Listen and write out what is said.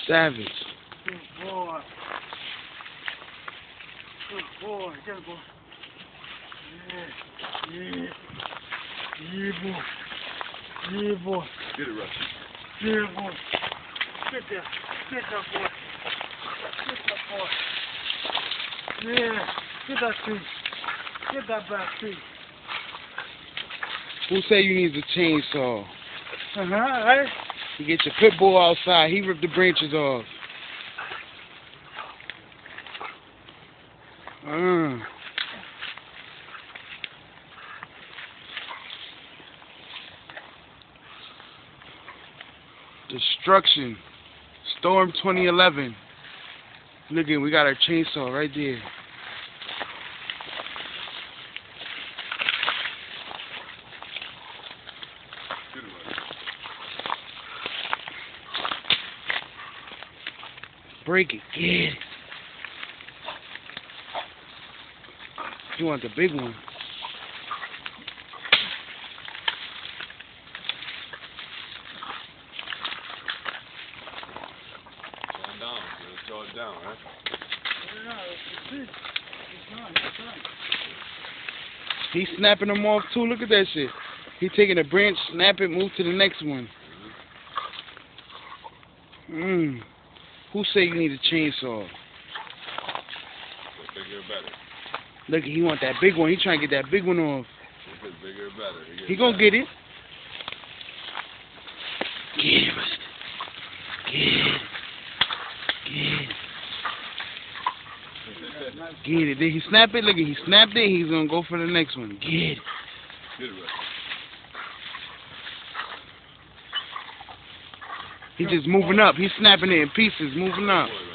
Savage. Good boy. Good boy. Good boy. Yeah. Yeah, boy. Yeah, boy. Get it, Russ. Yeah, boy. Get there. Get that boy. Get that boy. Yeah. Get that tree. Get that back tree. Who say you need the chainsaw? Right? You get your pit bull outside, he ripped the branches off. Destruction. Storm 2011. Look at, we got our chainsaw right there. Get it, Russ. Break it. Get it. You want the big one. Going down. Let's throw it down, right? He's snapping them off too. Look at that shit. He taking a branch, snap it, move to the next one. Who say you need a chainsaw? The bigger, better. Look, he want that big one. He trying to get that big one off. If it's bigger, better. He gonna get it. Get it, Rusty. Get it. Get it. Did he snap it? Look, he snapped it. He's gonna go for the next one. Get it. Get it, Russ. He's just moving up. He's snapping it in pieces, moving up. Boy,